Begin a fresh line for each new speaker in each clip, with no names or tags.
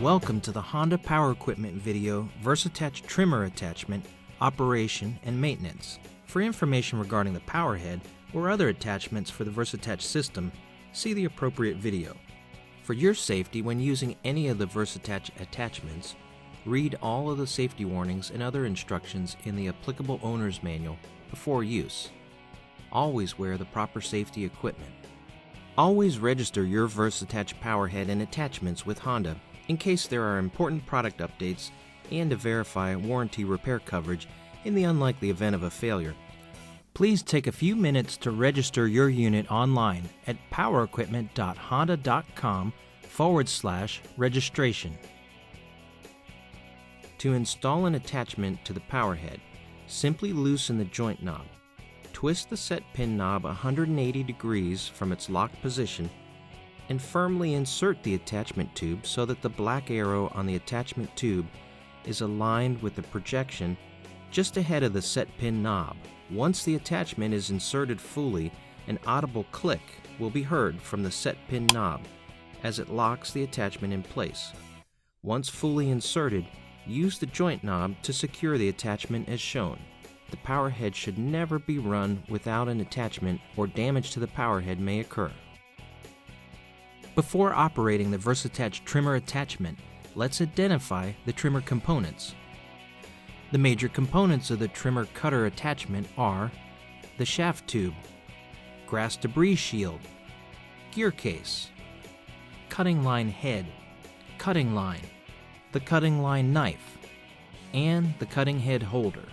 Welcome to the Honda Power Equipment video VersAttach Trimmer Attachment, Operation and Maintenance. For information regarding the power head or other attachments for the VersAttach system, see the appropriate video. For your safety when using any of the VersAttach attachments, read all of the safety warnings and other instructions in the applicable owner's manual before use. Always wear the proper safety equipment. Always register your VersAttach power head and attachments with Honda in case there are important product updates and to verify warranty repair coverage in the unlikely event of a failure. Please take a few minutes to register your unit online at powerequipment.honda.com/registration. To install an attachment to the power head, simply loosen the joint knob. Twist the set pin knob 180 degrees from its locked position and firmly insert the attachment tube so that the black arrow on the attachment tube is aligned with the projection just ahead of the set pin knob. Once the attachment is inserted fully, an audible click will be heard from the set pin knob as it locks the attachment in place. Once fully inserted, use the joint knob to secure the attachment as shown. The power head should never be run without an attachment or damage to the power head may occur. Before operating the VersAttach Trimmer Attachment, let's identify the trimmer components. The major components of the trimmer cutter attachment are the shaft tube, grass debris shield, gear case, cutting line head, cutting line, the cutting line knife, and the cutting head holder.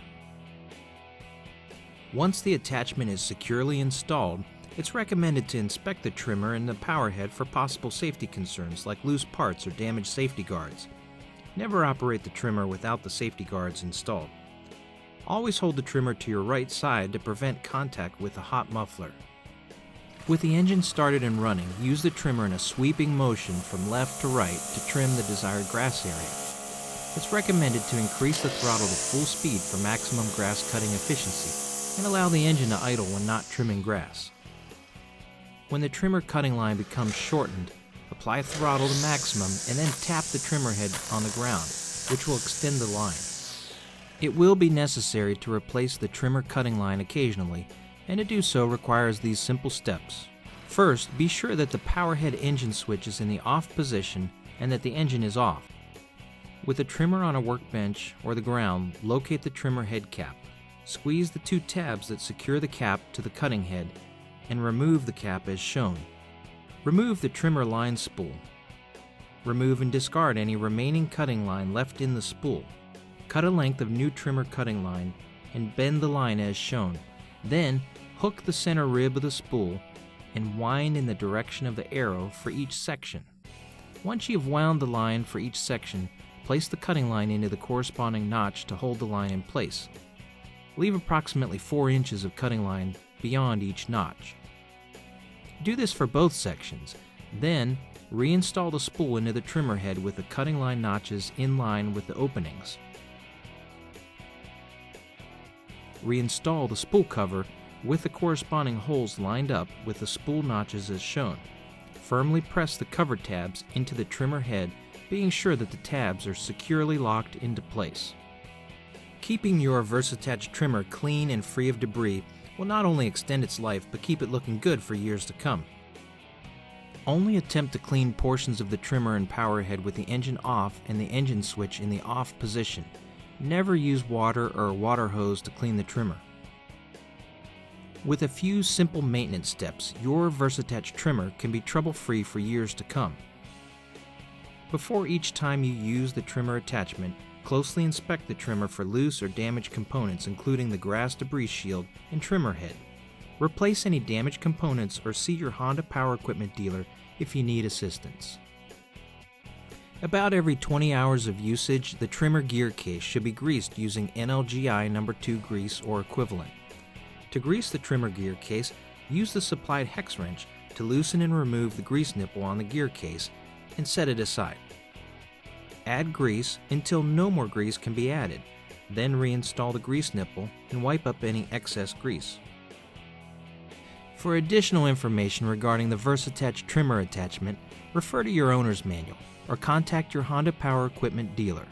Once the attachment is securely installed, it's recommended to inspect the trimmer and the power head for possible safety concerns like loose parts or damaged safety guards. Never operate the trimmer without the safety guards installed. Always hold the trimmer to your right side to prevent contact with the hot muffler. With the engine started and running, use the trimmer in a sweeping motion from left to right to trim the desired grass area. It's recommended to increase the throttle to full speed for maximum grass cutting efficiency and allow the engine to idle when not trimming grass. When the trimmer cutting line becomes shortened, apply throttle to maximum and then tap the trimmer head on the ground, which will extend the line. It will be necessary to replace the trimmer cutting line occasionally, and to do so requires these simple steps. First, be sure that the power head engine switch is in the off position and that the engine is off. With the trimmer on a workbench or the ground, locate the trimmer head cap. Squeeze the two tabs that secure the cap to the cutting head and remove the cap as shown. Remove the trimmer line spool. Remove and discard any remaining cutting line left in the spool. Cut a length of new trimmer cutting line and bend the line as shown. Then hook the center rib of the spool and wind in the direction of the arrow for each section. Once you have wound the line for each section, place the cutting line into the corresponding notch to hold the line in place. Leave approximately 4 inches of cutting line beyond each notch. Do this for both sections. Then, reinstall the spool into the trimmer head with the cutting line notches in line with the openings. Reinstall the spool cover with the corresponding holes lined up with the spool notches as shown. Firmly press the cover tabs into the trimmer head, being sure that the tabs are securely locked into place. Keeping your VersAttach trimmer clean and free of debris will not only extend its life but keep it looking good for years to come. Only attempt to clean portions of the trimmer and power head with the engine off and the engine switch in the off position. Never use water or a water hose to clean the trimmer. With a few simple maintenance steps, your VersAttach trimmer can be trouble-free for years to come. Before each time you use the trimmer attachment, closely inspect the trimmer for loose or damaged components including the grass debris shield and trimmer head. Replace any damaged components or see your Honda Power Equipment dealer if you need assistance. About every 20 hours of usage, the trimmer gear case should be greased using NLGI No. 2 grease or equivalent. To grease the trimmer gear case, use the supplied hex wrench to loosen and remove the grease nipple on the gear case and set it aside. Add grease until no more grease can be added. Then reinstall the grease nipple and wipe up any excess grease. For additional information regarding the VersAttach Trimmer Attachment, refer to your owner's manual or contact your Honda Power Equipment dealer.